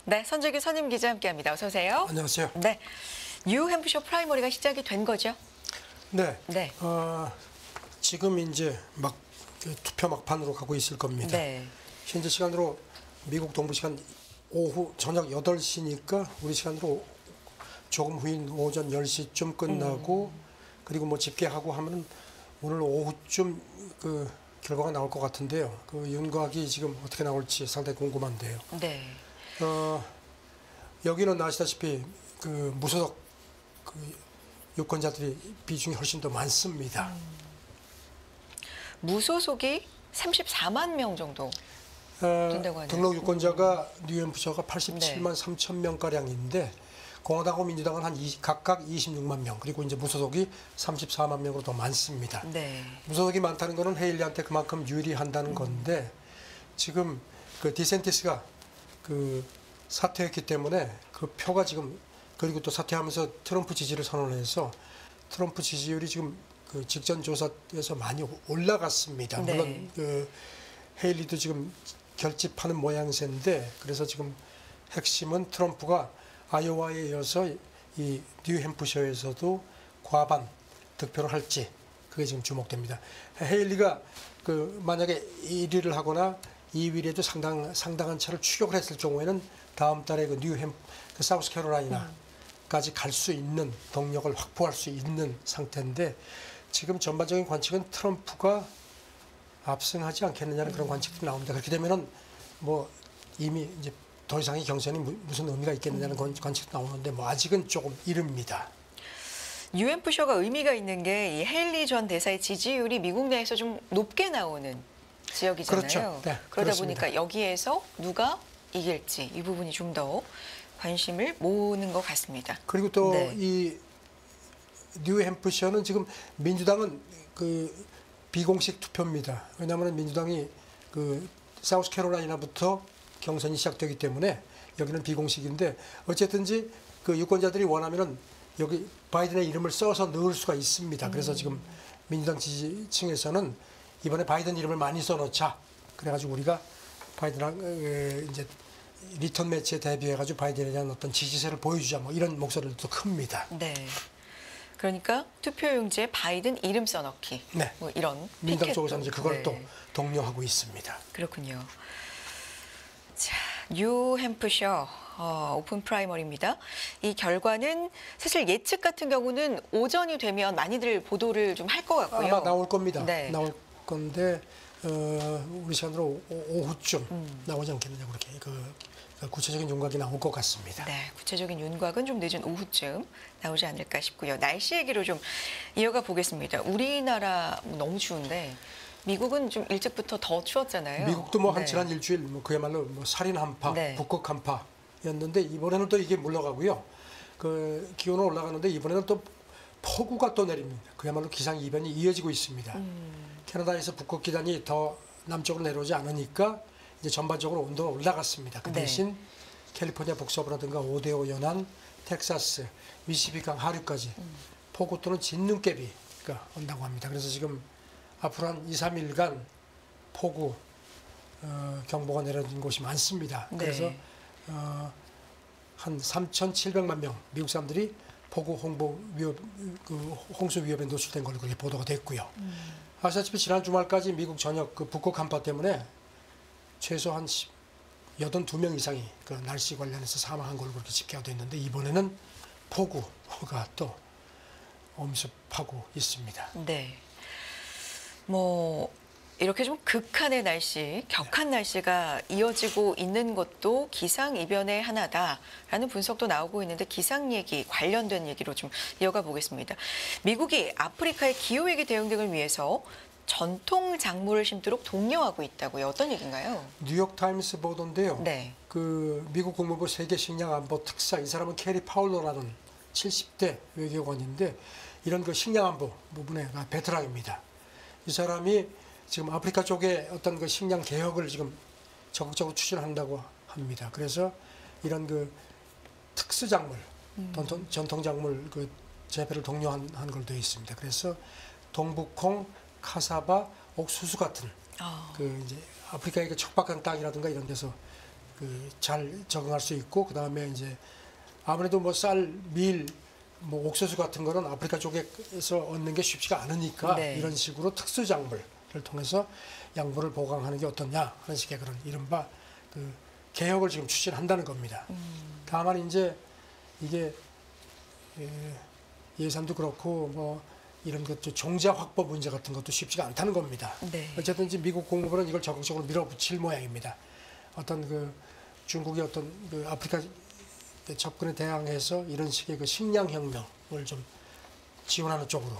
네, 선재규 선임 기자 함께합니다. 어서 오세요. 안녕하세요. 네, 뉴햄프셔 프라이머리가 시작이 된 거죠? 네. 네. 지금 이제 막 투표 막판으로 가고 있을 겁니다. 네. 현재 시간으로 미국 동부 시간 오후 저녁 8시니까 우리 시간으로 조금 후인 오전 10시쯤 끝나고 그리고 뭐 집계하고 하면은 오늘 오후쯤 그 결과가 나올 것 같은데요. 그 윤곽이 지금 어떻게 나올지 상당히 궁금한데요. 네. 여기는 아시다시피 그 무소속 그 유권자들이 비중이 훨씬 더 많습니다. 무소속이 34만 명 정도 된다고 하네요. 등록 유권자가 뉴햄프셔가 87만 3천 명가량인데 공화당하고 민주당은 각각 26만 명, 그리고 이제 무소속이 34만 명으로 더 많습니다. 네. 무소속이 많다는 것은 헤일리한테 그만큼 유리한다는 건데 지금 그 디센티스가 그 사퇴했기 때문에 그 표가 지금, 그리고 또 사퇴하면서 트럼프 지지를 선언해서 트럼프 지지율이 지금 그 직전 조사에서 많이 올라갔습니다. 네. 물론 그 헤일리도 지금 결집하는 모양새인데, 그래서 지금 핵심은 트럼프가 아이오와에 이어서 이 뉴햄프셔에서도 과반 득표를 할지, 그게 지금 주목됩니다. 헤일리가 그 만약에 1위를 하거나 2위에도 상당한 차를 추격을 했을 경우에는 다음 달에 그 그 사우스캐롤라이나까지 갈 수 있는 동력을 확보할 수 있는 상태인데, 지금 전반적인 관측은 트럼프가 압승하지 않겠느냐는 그런 관측들이 나옵니다. 그렇게 되면은 뭐 이미 이제 더 이상의 경선이 무슨 의미가 있겠느냐는 관측도 나오는데 뭐 아직은 조금 이릅니다. 뉴햄프셔가 의미가 있는 게 이 헤일리 전 대사의 지지율이 미국 내에서 좀 높게 나오는 지역이잖아요. 그렇죠. 네, 그러다 그렇습니다. 보니까 여기에서 누가 이길지 이 부분이 좀 더 관심을 모으는 것 같습니다. 그리고 또 네. 이 뉴햄프셔는 지금 민주당은 그 비공식 투표입니다. 왜냐하면 민주당이 그 사우스캐롤라이나부터 경선이 시작되기 때문에 여기는 비공식인데, 어쨌든지 그 유권자들이 원하면은 여기 바이든의 이름을 써서 넣을 수가 있습니다. 그래서 지금 민주당 지지층에서는 이번에 바이든 이름을 많이 써놓자, 그래가지고 우리가 바이든랑 이제 리턴 매치에 대비해가지고 바이든에 대한 어떤 지지세를 보여주자, 뭐 이런 목소리도 큽니다. 네. 그러니까 투표용지에 바이든 이름 써넣기. 네. 뭐 이런 민주당 피켓도. 쪽에서는 이제 그걸 네. 또 독려하고 있습니다. 그렇군요. 자, 뉴햄프셔 오픈 프라이머리입니다. 이 결과는 사실 예측 같은 경우는 오전이 되면 많이들 보도를 좀 할 것 같고요. 아마 나올 겁니다. 네. 나올 건데 우리 시간으로 오후쯤 나오지 않겠느냐, 그렇게 그 구체적인 윤곽이 나올 것 같습니다. 네, 구체적인 윤곽은 좀 늦은 오후쯤 나오지 않을까 싶고요. 날씨 얘기로 좀 이어가 보겠습니다. 우리나라 너무 추운데 미국은 좀 일찍부터 더 추웠잖아요. 미국도 뭐 한 네. 지난 일주일 뭐 그야말로 뭐 살인 한파, 네. 북극 한파였는데 이번에는 또 이게 물러가고요. 그 기온은 올라가는데 이번에는 또 폭우가 또 내립니다. 그야말로 기상 이변이 이어지고 있습니다. 캐나다에서 북극 기단이 더 남쪽으로 내려오지 않으니까 이제 전반적으로 온도가 올라갔습니다. 그 네. 대신 캘리포니아 북서부라든가 오데오 연안, 텍사스, 미시시피강 하류까지 폭우 또는 진눈깨비가 온다고 합니다. 그래서 지금 앞으로 한 2, 3일간 폭우 경보가 내려진 곳이 많습니다. 네. 그래서 한 3,700만 명 미국 사람들이 폭우 홍수 위협에 노출된 걸로 그렇게 보도가 됐고요. 아시다시피 지난 주말까지 미국 전역 그 북극 한파 때문에 최소 한 82명 이상이 그 날씨 관련해서 사망한 걸로 그렇게 집계가 됐는데, 이번에는 폭우가 또 엄습하고 있습니다. 네. 뭐 이렇게 좀 극한의 날씨, 격한 날씨가 이어지고 있는 것도 기상 이변의 하나다라는 분석도 나오고 있는데, 기상 얘기 관련된 얘기로 좀 이어가 보겠습니다. 미국이 아프리카의 기후위기 대응 등을 위해서 전통 작물을 심도록 독려하고 있다고요. 어떤 얘기인가요? 뉴욕타임스 보도인데요. 네. 그 미국 국무부 세계 식량 안보 특사, 이 사람은 캐리 파울러라는 70대 외교관인데 이런 그 식량 안보 부분의 베테랑입니다. 이 사람이 지금 아프리카 쪽에 어떤 그 식량 개혁을 지금 적극적으로 추진한다고 합니다. 그래서 이런 그 특수 작물, 전통 작물 그 재배를 독려한 걸 되어 있습니다. 그래서 동북콩, 카사바, 옥수수 같은 그 이제 아프리카의 그 척박한 땅이라든가 이런 데서 그 잘 적응할 수 있고 그 다음에 이제 아무래도 뭐 쌀, 밀, 뭐 옥수수 같은 거는 아프리카 쪽에서 얻는 게 쉽지가 않으니까 네. 이런 식으로 특수 작물을 통해서 양분을 보강하는 게 어떻냐 하는 식의 그런 이른바 그 개혁을 지금 추진한다는 겁니다. 다만 이제 이게 예산도 그렇고 뭐 이런 것도 종자 확보 문제 같은 것도 쉽지가 않다는 겁니다. 네. 어쨌든 이제 미국 공무부는 이걸 적극적으로 밀어붙일 모양입니다. 어떤 그 중국의 어떤 그 아프리카 접근에 대항해서 이런 식의 그 식량 혁명을 좀 지원하는 쪽으로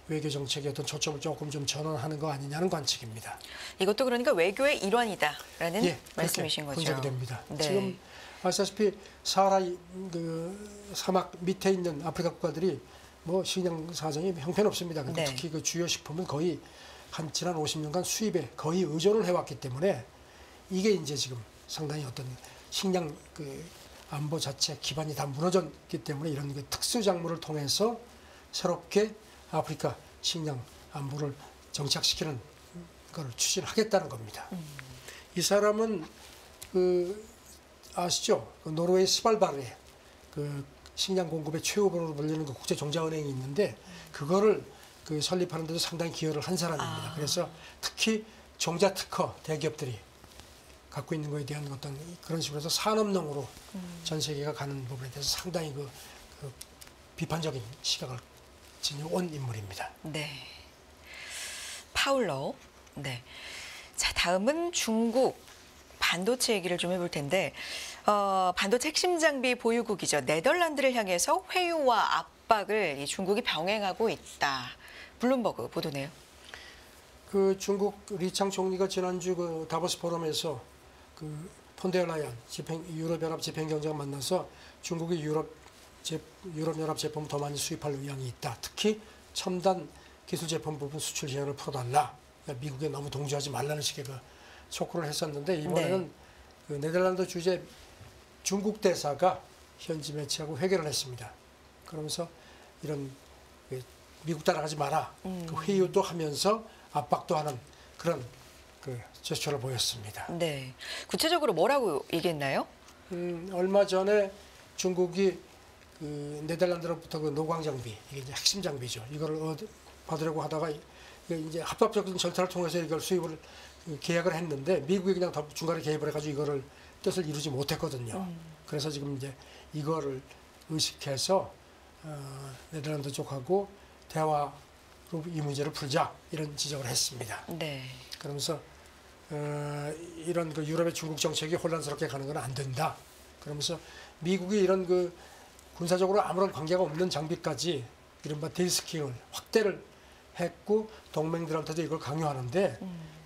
외교 정책의 어떤 초점을 조금 좀 전환하는 거 아니냐는 관측입니다. 이것도 그러니까 외교의 일환이다라는 예, 말씀이신 거죠. 분석이 됩니다. 네. 지금 아시다시피 사하라 그 사막 밑에 있는 아프리카 국가들이 뭐 식량 사정이 형편없습니다. 네. 특히 그 주요 식품은 거의 한 지난 50년간 수입에 거의 의존을 해왔기 때문에 이게 이제 지금 상당히 어떤 식량 그 안보 자체 기반이 다 무너졌기 때문에 이런 그 특수 작물을 통해서 새롭게 아프리카 식량 안보를 정착시키는 걸 추진하겠다는 겁니다. 이 사람은 그 아시죠? 그 노르웨이 스발바르에 그 식량 공급의 최고봉으로 불리는 그 국제 종자은행이 있는데 그거를 그 설립하는 데도 상당히 기여를 한 사람입니다. 그래서 특히 종자 특허 대기업들이 갖고 있는 거에 대한 어떤 그런 식으로 해서 산업용으로 전 세계가 가는 부분에 대해서 상당히 그 비판적인 시각을 지녀온 인물입니다. 네. 파울러. 네. 자, 다음은 중국 반도체 얘기를 좀 해볼 텐데, 반도체 핵심 장비 보유국이죠. 네덜란드를 향해서 회유와 압박을 이 중국이 병행하고 있다. 블룸버그 보도네요. 그 중국 리창 총리가 지난주 그 다보스 포럼에서 그 폰데르라이언 유럽연합 집행경제가 만나서 중국이 유럽연합 제품을 더 많이 수입할 의향이 있다. 특히 첨단 기술 제품 부분 수출 제한을 풀어달라. 그러니까 미국에 너무 동조하지 말라는 식의 그 촉구를 했었는데 이번에는 네. 그 네덜란드 주재 중국 대사가 현지 매체하고 회견을 했습니다. 그러면서 이런 그 미국 따라가지 마라. 그 회유도 하면서 압박도 하는 그런 그 제스처를 보였습니다. 네. 구체적으로 뭐라고 얘기했나요? 얼마 전에 중국이 그 네덜란드로부터 그 노광 장비, 이게 이제 핵심 장비죠. 이걸 받으려고 하다가 이게 이제 합법적인 절차를 통해서 이걸 수입을 계약을 했는데 미국이 그냥 중간에 개입을 해가지고 이거를 뜻을 이루지 못했거든요. 그래서 지금 이제 이거를 의식해서 네덜란드 쪽하고 대화로 이 문제를 풀자 이런 지적을 했습니다. 네. 그러면서 이런 그 유럽의 중국 정책이 혼란스럽게 가는 건 안 된다. 그러면서 미국이 이런 그 군사적으로 아무런 관계가 없는 장비까지 이른바 딜스킹을 확대를 했고 동맹들한테도 이걸 강요하는데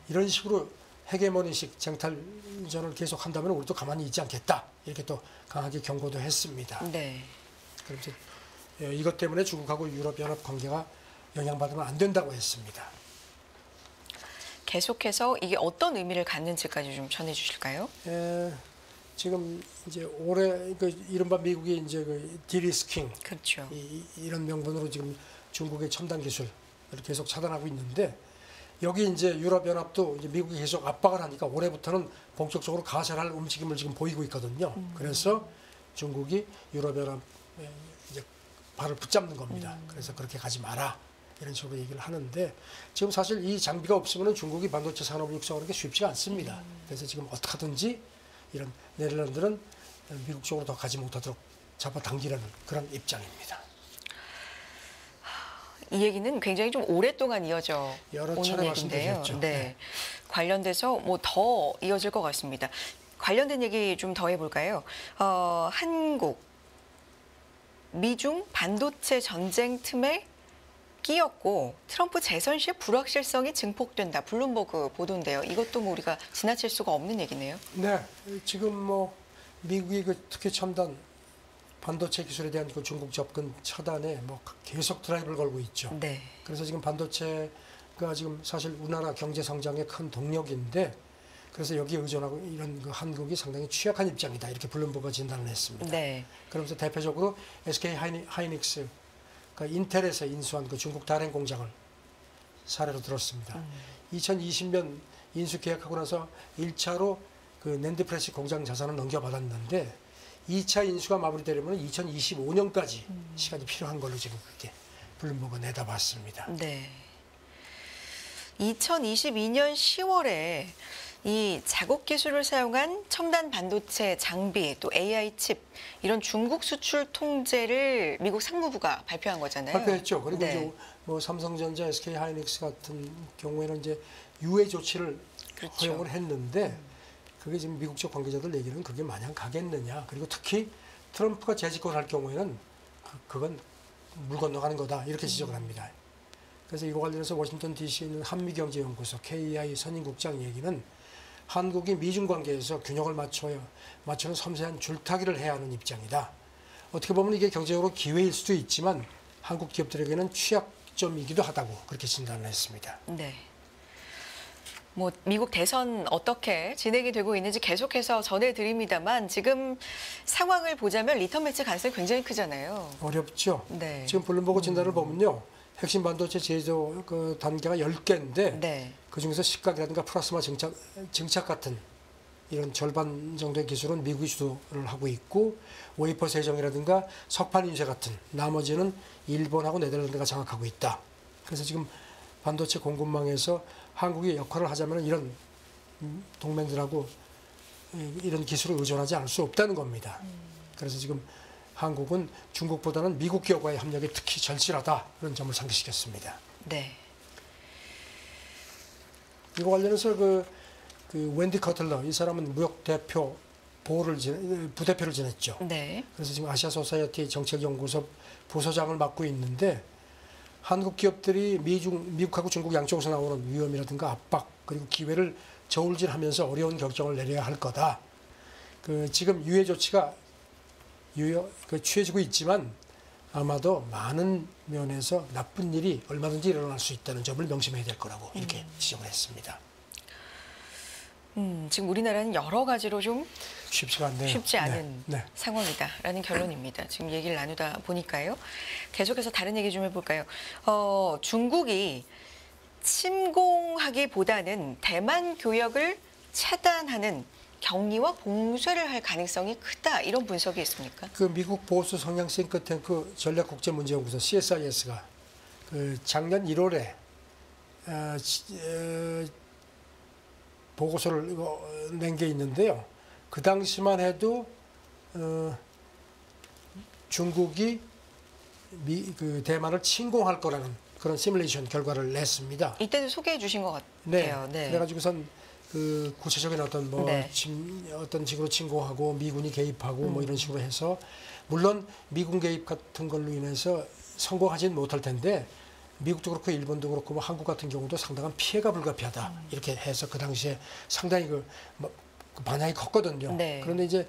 이런 식으로 헤게모니식 쟁탈전을 계속한다면 우리도 가만히 있지 않겠다. 이렇게 또 강하게 경고도 했습니다. 네. 그래서 이것 때문에 중국하고 유럽연합 관계가 영향받으면 안 된다고 했습니다. 계속해서 이게 어떤 의미를 갖는지까지 좀 전해 주실까요? 지금 이제 올해 그 이른바 미국이 이제 그 디리스킹 그렇죠. 이런 명분으로 지금 중국의 첨단 기술을 계속 차단하고 있는데 여기 이제 유럽연합도 이제 미국이 계속 압박을 하니까 올해부터는 본격적으로 가설할 움직임을 지금 보이고 있거든요. 그래서 중국이 유럽연합에 이제 발을 붙잡는 겁니다. 그래서 그렇게 가지 마라. 이런 식으로 얘기를 하는데 지금 사실 이 장비가 없으면 중국이 반도체 산업을 육성하는 게 쉽지가 않습니다. 그래서 지금 어떻게 하든지 이런 네덜란드는 미국 쪽으로 더 가지 못하도록 잡아당기려는 그런 입장입니다. 이 얘기는 굉장히 좀 오랫동안 이어져 여러 오는 차례 얘기인데요. 말씀드렸죠. 네. 네. 관련돼서 뭐 더 이어질 것 같습니다. 관련된 얘기 좀 더 해볼까요? 한국, 미중 반도체 전쟁 틈에 끼었고 트럼프 재선 시에 불확실성이 증폭된다. 블룸버그 보도인데요. 이것도 뭐 우리가 지나칠 수가 없는 얘기네요. 네, 지금 뭐 미국이 그 특히 첨단 반도체 기술에 대한 그 중국 접근 차단에 뭐 계속 드라이브를 걸고 있죠. 네. 그래서 지금 반도체가 지금 사실 우리나라 경제 성장의 큰 동력인데 그래서 여기에 의존하고 이런 그 한국이 상당히 취약한 입장이다. 이렇게 블룸버그가 진단을 했습니다. 네. 그러면서 대표적으로 SK 하이닉스, 그러니까 인텔에서 인수한 그 중국 다롄 공장을 사례로 들었습니다. 2020년 인수 계약하고 나서 1차로 그 낸드 프레시 공장 자산을 넘겨받았는데 2차 인수가 마무리되려면 2025년까지 시간이 필요한 걸로 지금 그렇게 블룸버그 내다봤습니다. 네. 2022년 10월에 이 자국 기술을 사용한 첨단 반도체 장비 또 AI 칩 이런 중국 수출 통제를 미국 상무부가 발표한 거잖아요. 발표했죠. 그리고 네. 이제 뭐 삼성전자, SK 하이닉스 같은 경우에는 이제 유예 조치를 그렇죠. 허용을 했는데 그게 지금 미국 쪽 관계자들 얘기는 그게 마냥 가겠느냐. 그리고 특히 트럼프가 재집권할 경우에는 그건 물 건너가는 거다. 이렇게 지적을 합니다. 그래서 이거 관련해서 워싱턴 DC에 있는 한미경제연구소 KEI 선임국장 얘기는 한국이 미중 관계에서 균형을 맞추는 섬세한 줄타기를 해야 하는 입장이다. 어떻게 보면 이게 경제적으로 기회일 수도 있지만 한국 기업들에게는 취약점이기도 하다고 그렇게 진단을 했습니다. 네. 뭐 미국 대선 어떻게 진행이 되고 있는지 계속해서 전해드립니다만 지금 상황을 보자면 리턴 매치 가능성이 굉장히 크잖아요. 어렵죠. 네. 지금 블룸버그 진단을 보면요. 핵심 반도체 제조 그 단계가 10개인데 네. 그중에서 식각이라든가 플라스마 증착 같은 이런 절반 정도의 기술은 미국이 주도를 하고 있고 웨이퍼 세정이라든가 석판 인쇄 같은 나머지는 일본하고 네덜란드가 장악하고 있다. 그래서 지금 반도체 공급망에서 한국이 역할을 하자면 이런 동맹들하고 이런 기술을 의존하지 않을 수 없다는 겁니다. 그래서 지금 한국은 중국보다는 미국 기업과의 협력이 특히 절실하다 그런 점을 상기시켰습니다. 네. 이거 관련해서 그 웬디 커틀러 이 사람은 무역 대표 부대표를 지냈죠. 네. 그래서 지금 아시아 소사이어티 정책연구소 부소장을 맡고 있는데 한국 기업들이 미국하고 중국 양쪽에서 나오는 위험이라든가 압박 그리고 기회를 저울질하면서 어려운 결정을 내려야 할 거다. 그 지금 유예 조치가 취해지고 있지만 아마도 많은 면에서 나쁜 일이 얼마든지 일어날 수 있다는 점을 명심해야 될 거라고 이렇게 지적을 했습니다. 지금 우리나라는 여러 가지로 좀 쉽지가 않네요. 쉽지 않은 네. 상황이다라는 결론입니다. 지금 얘기를 나누다 보니까요. 계속해서 다른 얘기 좀 해볼까요? 중국이 침공하기보다는 대만 교역을 차단하는 격리와 봉쇄를 할 가능성이 크다 이런 분석이 있습니까? 그 미국 보수 성향 싱크탱크 전략국제문제연구소 CSIS가 그 작년 1월에 보고서를 낸 게 있는데요. 그 당시만 해도 중국이 그 대만을 침공할 거라는 그런 시뮬레이션 결과를 냈습니다. 이때도 소개해 주신 것 같아요. 네. 그래가지고선 그 구체적인 어떤 네. 어떤 식으로 침공하고 미군이 개입하고 뭐 이런 식으로 해서 물론 미군 개입 같은 걸로 인해서 성공하지는 못할 텐데 미국도 그렇고 일본도 그렇고 뭐 한국 같은 경우도 상당한 피해가 불가피하다 이렇게 해서 그 당시에 상당히 그 반향이 컸거든요. 네. 그런데 이제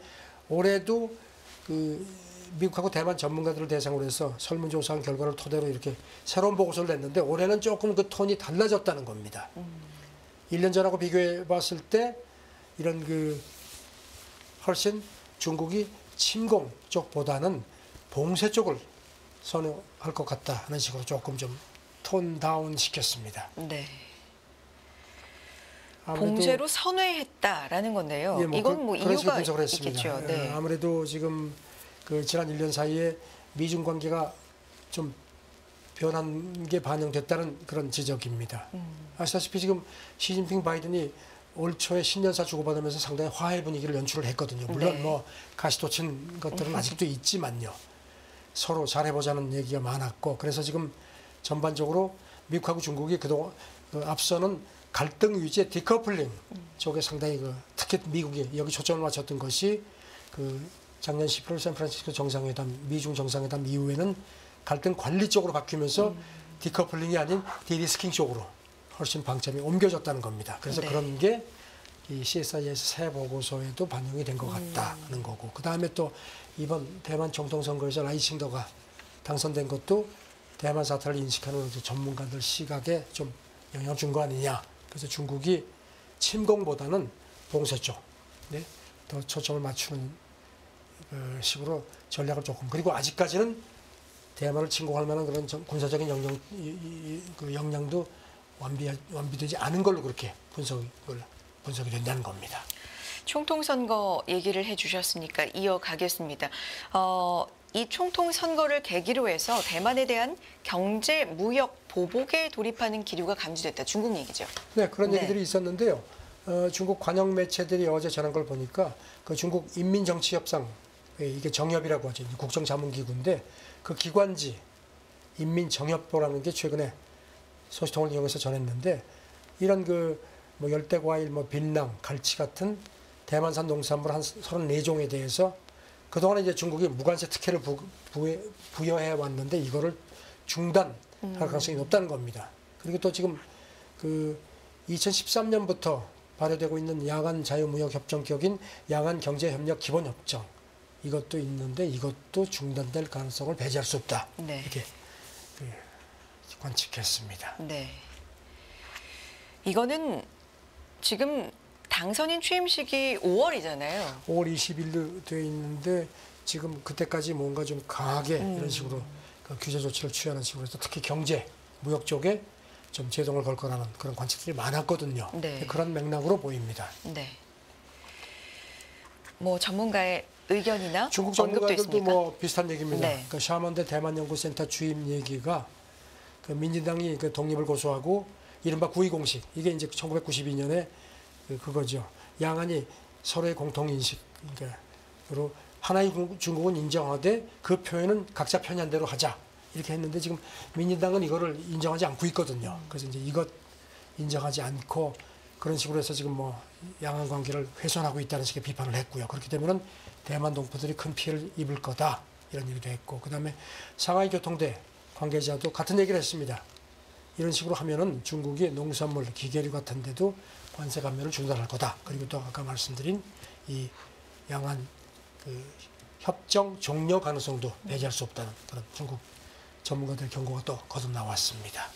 올해도 그 미국하고 대만 전문가들을 대상으로 해서 설문조사한 결과를 토대로 이렇게 새로운 보고서를 냈는데 올해는 조금 그 톤이 달라졌다는 겁니다. 1년 전하고 비교해 봤을 때 이런 그 훨씬 중국이 침공 쪽보다는 봉쇄 쪽을 선호할 것 같다 하는 식으로 조금 좀 톤 다운 시켰습니다. 네. 아무래도 봉쇄로 선회했다라는 건데요. 예, 이건 뭐 그런 식으로 이유가 분석을 했습니다. 있겠죠. 네. 아무래도 지금 그 지난 1년 사이에 미중 관계가 좀 변한 게 반영됐다는 그런 지적입니다. 아시다시피 지금 시진핑 바이든이 올 초에 신년사 주고받으면서 상당히 화해 분위기를 연출을 했거든요. 물론 네. 뭐 가시돋친 것들은 아직도 있지만요. 서로 잘해보자는 얘기가 많았고 그래서 지금 전반적으로 미국하고 중국이 그동안 앞서는 갈등 위주의 디커플링 쪽에 상당히 특히 미국이 여기 초점을 맞췄던 것이 그 작년 11월 샌프란시스코 정상회담, 미중 정상회담 이후에는 갈등 관리 쪽으로 바뀌면서 디커플링이 아닌 디리스킹 쪽으로 훨씬 방점이 옮겨졌다는 겁니다. 그래서 네. 그런 게 이 CSIS 새 보고서에도 반영이 된 것 같다는 거고 그 다음에 또 이번 대만 총통선거에서 라이칭더가 당선된 것도 대만 사태를 인식하는 전문가들 시각에 좀 영향을 준 거 아니냐. 그래서 중국이 침공보다는 봉쇄 쪽, 네, 더 초점을 맞추는 식으로 전략을 조금 그리고 아직까지는 대만을 침공할 만한 그런 군사적인 역량도 완비되지 않은 걸로 그렇게 분석이 된다는 겁니다. 총통선거 얘기를 해주셨으니까 이어가겠습니다. 이 총통선거를 계기로 해서 대만에 대한 경제, 무역, 보복에 돌입하는 기류가 감지됐다. 중국 얘기죠. 네, 그런 네. 얘기들이 있었는데요. 중국 관영 매체들이 어제 전한 걸 보니까 그 중국 인민정치협상, 이게 정협이라고 하죠. 국정자문기구인데 그 기관지 인민정협부라는 게 최근에 소식통을 이용해서 전했는데 이런 뭐 열대과일, 뭐 빛낭, 갈치 같은 대만산 농산물 한 34종에 대해서 그동안 이제 중국이 무관세 특혜를 부여해 왔는데 이거를 중단할 가능성이 높다는 겁니다. 그리고 또 지금 2013년부터 발효되고 있는 양안 자유무역협정 격인 양안 경제협력 기본협정 이것도 있는데 이것도 중단될 가능성을 배제할 수 없다. 네. 이렇게 관측했습니다. 네. 이거는 지금 당선인 취임식이 5월이잖아요. 5월 20일로 되어 있는데 지금 그때까지 뭔가 좀 강하게 이런 식으로 그 규제 조치를 취하는 식으로 해서 특히 경제, 무역 쪽에 좀 제동을 걸 거라는 그런 관측들이 많았거든요. 네. 그런 맥락으로 보입니다. 네. 뭐 전문가의 의견이나 중국 언급도 전문가들도 있습니까? 뭐 비슷한 얘기입니다. 네. 그 샤먼대 대만연구센터 주임 얘기가 그 민진당이 그 독립을 고수하고 이른바 9.2 공식 이게 이제 1992년에 그거죠. 양안이 서로의 공통 인식, 그러니까 하나의 중국은 인정하되 그 표현은 각자 편한 대로 하자 이렇게 했는데 지금 민진당은 이거를 인정하지 않고 있거든요. 그래서 이제 이것 인정하지 않고 그런 식으로 해서 지금 뭐 양안 관계를 훼손하고 있다는 식의 비판을 했고요. 그렇게 되면은 대만 동포들이 큰 피해를 입을 거다 이런 얘기도 했고, 그다음에 상하이 교통대 관계자도 같은 얘기를 했습니다. 이런 식으로 하면은 중국이 농산물, 기계류 같은 데도 관세 감면을 중단할 거다. 그리고 또 아까 말씀드린 이 양안 협정 종료 가능성도 배제할 수 없다는 그런 중국 전문가들의 경고가 또 거듭 나왔습니다.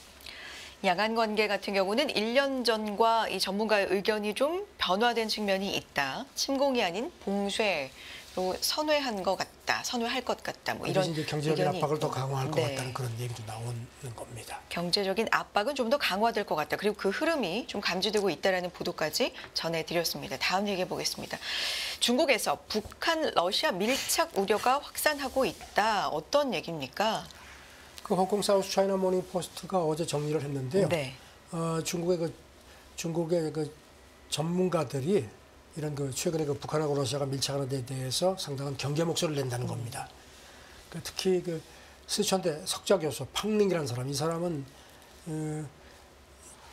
양안 관계 같은 경우는 1년 전과 이 전문가의 의견이 좀 변화된 측면이 있다. 침공이 아닌 봉쇄로 선회한 것 같다. 선회할 것 같다. 뭐 이런 이제 경제적인 의견이 압박을 더 있고. 강화할 것 네. 같다는 그런 얘기도 나오는 겁니다. 경제적인 압박은 좀 더 강화될 것 같다. 그리고 그 흐름이 좀 감지되고 있다라는 보도까지 전해드렸습니다. 다음 얘기해 보겠습니다. 중국에서 북한, 러시아 밀착 우려가 확산하고 있다. 어떤 얘기입니까? 그 홍콩 사우스 차이나 모닝 포스트가 어제 정리를 했는데요. 네. 중국의 전문가들이 이런 최근에 북한하고 러시아가 밀착하는 데 대해서 상당한 경계 목소리를 낸다는 겁니다. 특히 스촨대 석좌 교수 팡링이라는 사람, 이 사람은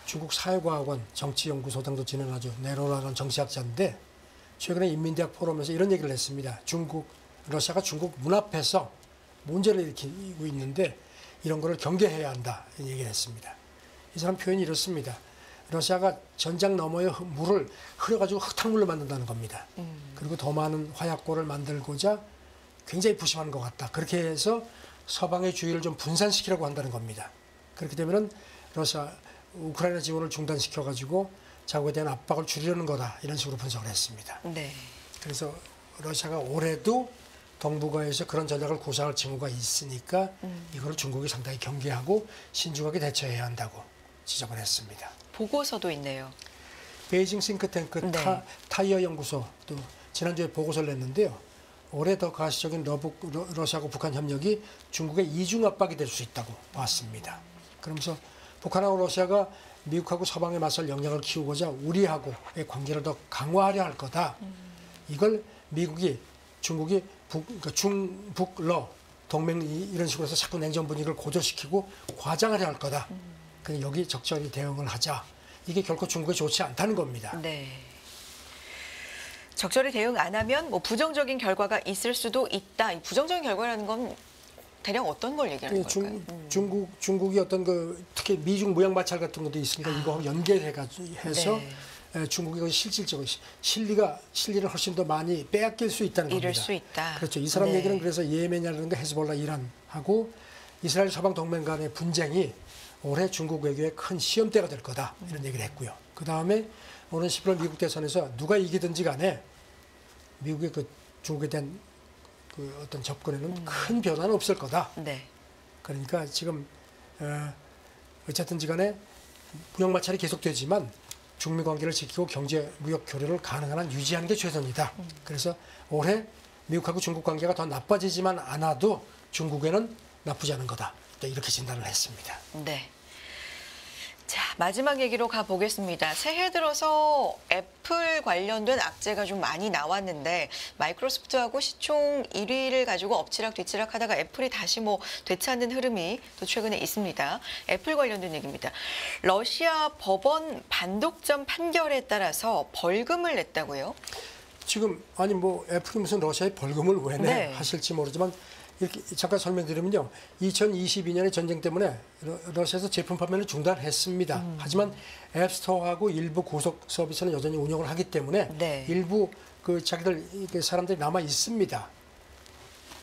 중국 사회과학원 정치연구소 등도 지낸 아주 내로라는 정치학자인데 최근에 인민대학 포럼에서 이런 얘기를 했습니다. 러시아가 중국 문 앞에서 문제를 일으키고 있는데 이런 거를 경계해야 한다 이런 얘기를 했습니다. 이 사람 표현이 이렇습니다. 러시아가 전장 너머에 물을 흐려가지고 흙탕물로 만든다는 겁니다. 그리고 더 많은 화약고를 만들고자 굉장히 부심한 것 같다. 그렇게 해서 서방의 주의를 좀 분산시키려고 한다는 겁니다. 그렇게 되면은 우크라이나 지원을 중단시켜가지고 자국에 대한 압박을 줄이려는 거다. 이런 식으로 분석을 했습니다. 네. 그래서 러시아가 올해도 동북아에서 그런 전략을 구사할 징후가 있으니까 이걸 중국이 상당히 경계하고 신중하게 대처해야 한다고 지적을 했습니다. 보고서도 있네요. 베이징 싱크탱크 네. 타이어 연구소 또 지난주에 보고서를 냈는데요. 올해 더 가시적인 러시아하고 북한 협력이 중국의 이중 압박이 될 수 있다고 봤습니다. 그러면서 북한하고 러시아가 미국하고 서방에 맞설 역량을 키우고자 우리하고의 관계를 더 강화하려 할 거다. 이걸 중국이 중북러 동맹 이런 식으로 해서 자꾸 냉전 분위기를 고조시키고 과장하려 할 거다. 그냥 여기 적절히 대응을 하자. 이게 결코 중국에 좋지 않다는 겁니다. 네. 적절히 대응 안 하면 뭐 부정적인 결과가 있을 수도 있다. 이 부정적인 결과라는 건 대략 어떤 걸 얘기하는 걸까요? 중국이 어떤 특히 미중 무역 마찰 같은 것도 있으니까 이거하고 연계해서 네. 중국이 실질적으로 실리를 훨씬 더 많이 빼앗길 수 있다는 겁니다. 잃을 수 있다. 그렇죠. 이 사람 네. 얘기는 그래서 예멘이라든가 헤즈볼라 이란하고 이스라엘 서방 동맹 간의 분쟁이 올해 중국 외교의 큰 시험대가 될 거다. 이런 얘기를 했고요. 그 다음에 오늘 11월 미국 대선에서 누가 이기든지 간에 미국의 중국에 대한 어떤 접근에는 큰 변화는 없을 거다. 네. 그러니까 지금 어쨌든지 간에 무역 마찰이 계속되지만 중미 관계를 지키고 경제 무역 교류를 가능한 한 유지하는 게 최선이다. 그래서 올해 미국하고 중국 관계가 더 나빠지지만 않아도 중국에는 나쁘지 않은 거다. 이렇게 진단을 했습니다. 네. 자, 마지막 얘기로 가보겠습니다. 새해 들어서 애플 관련된 악재가 좀 많이 나왔는데 마이크로소프트하고 시총 1위를 가지고 엎치락 뒤치락 하다가 애플이 다시 뭐 되찾는 흐름이 또 최근에 있습니다. 애플 관련된 얘기입니다. 러시아 법원 반독점 판결에 따라서 벌금을 냈다고요? 지금 아니 뭐 애플이 무슨 러시아에 벌금을 왜 내 네. 하실지 모르지만 이렇게 잠깐 설명드리면요. 2022년의 전쟁 때문에 러시아에서 제품 판매를 중단했습니다. 하지만 앱스토어하고 일부 고속 서비스는 여전히 운영을 하기 때문에 네. 일부 그 자기들 그 사람들이 남아 있습니다.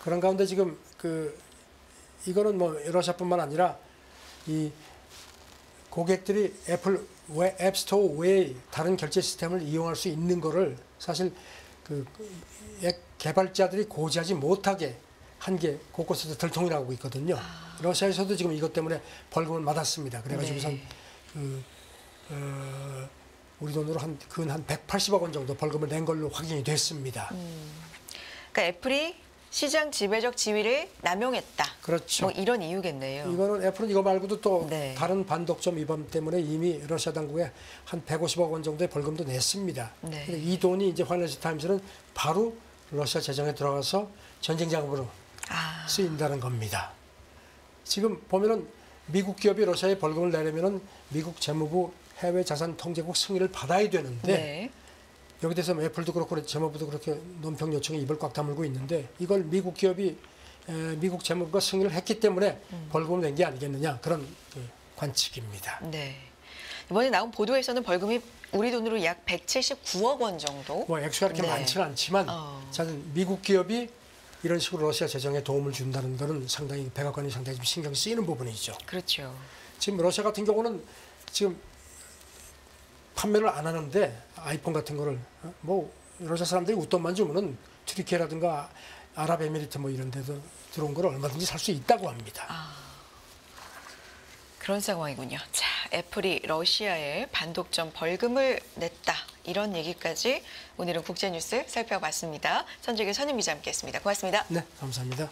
그런 가운데 지금 그 이거는 뭐 러시아뿐만 아니라 이 고객들이 애플 앱스토어 외에 다른 결제 시스템을 이용할 수 있는 거를 사실 그 앱 개발자들이 고지하지 못하게 한 게 곳곳에서 들통이나고 있거든요. 러시아에서도 지금 이것 때문에 벌금을 받았습니다. 그래가지고선 우리 돈으로 근 한 180억 원 정도 벌금을 낸 걸로 확인이 됐습니다. 그러니까 애플이 시장 지배적 지위를 남용했다. 그렇죠. 뭐 이런 이유겠네요. 이거는 애플은 이거 말고도 또 네. 다른 반독점 위반 때문에 이미 러시아 당국에 한 150억 원 정도의 벌금도 냈습니다. 네. 근데 이 돈이 이제 파이낸셜 타임스는 바로 러시아 재정에 들어가서 전쟁 자금으로 쓰인다는 겁니다. 지금 보면은 미국 기업이 러시아에 벌금을 내려면은 미국 재무부 해외 자산 통제국 승인을 받아야 되는데 네. 여기 대해서 애플도 그렇고 재무부도 그렇게 논평 요청에 입을 꽉 다물고 있는데 이걸 미국 기업이 미국 재무부가 승인을 했기 때문에 벌금을 낸 게 아니겠느냐 그런 관측입니다. 네. 이번에 나온 보도에서는 벌금이 우리 돈으로 약 179억 원 정도. 뭐 액수가 그렇게 네. 많지는 않지만 저는 미국 기업이 이런 식으로 러시아 재정에 도움을 준다는 것은 상당히 백악관이 상당히 좀 신경 쓰이는 부분이죠. 그렇죠. 지금 러시아 같은 경우는 지금 판매를 안 하는데 아이폰 같은 거를 뭐 러시아 사람들이 웃돈만 주면은 튀르키예라든가 아랍에미리트 뭐 이런 데도 들어온 걸 얼마든지 살 수 있다고 합니다. 그런 상황이군요. 자, 애플이 러시아에 반독점 벌금을 냈다. 이런 얘기까지 오늘은 국제뉴스 살펴봤습니다. 선재규 선임 기자 함께했습니다. 고맙습니다. 네, 감사합니다.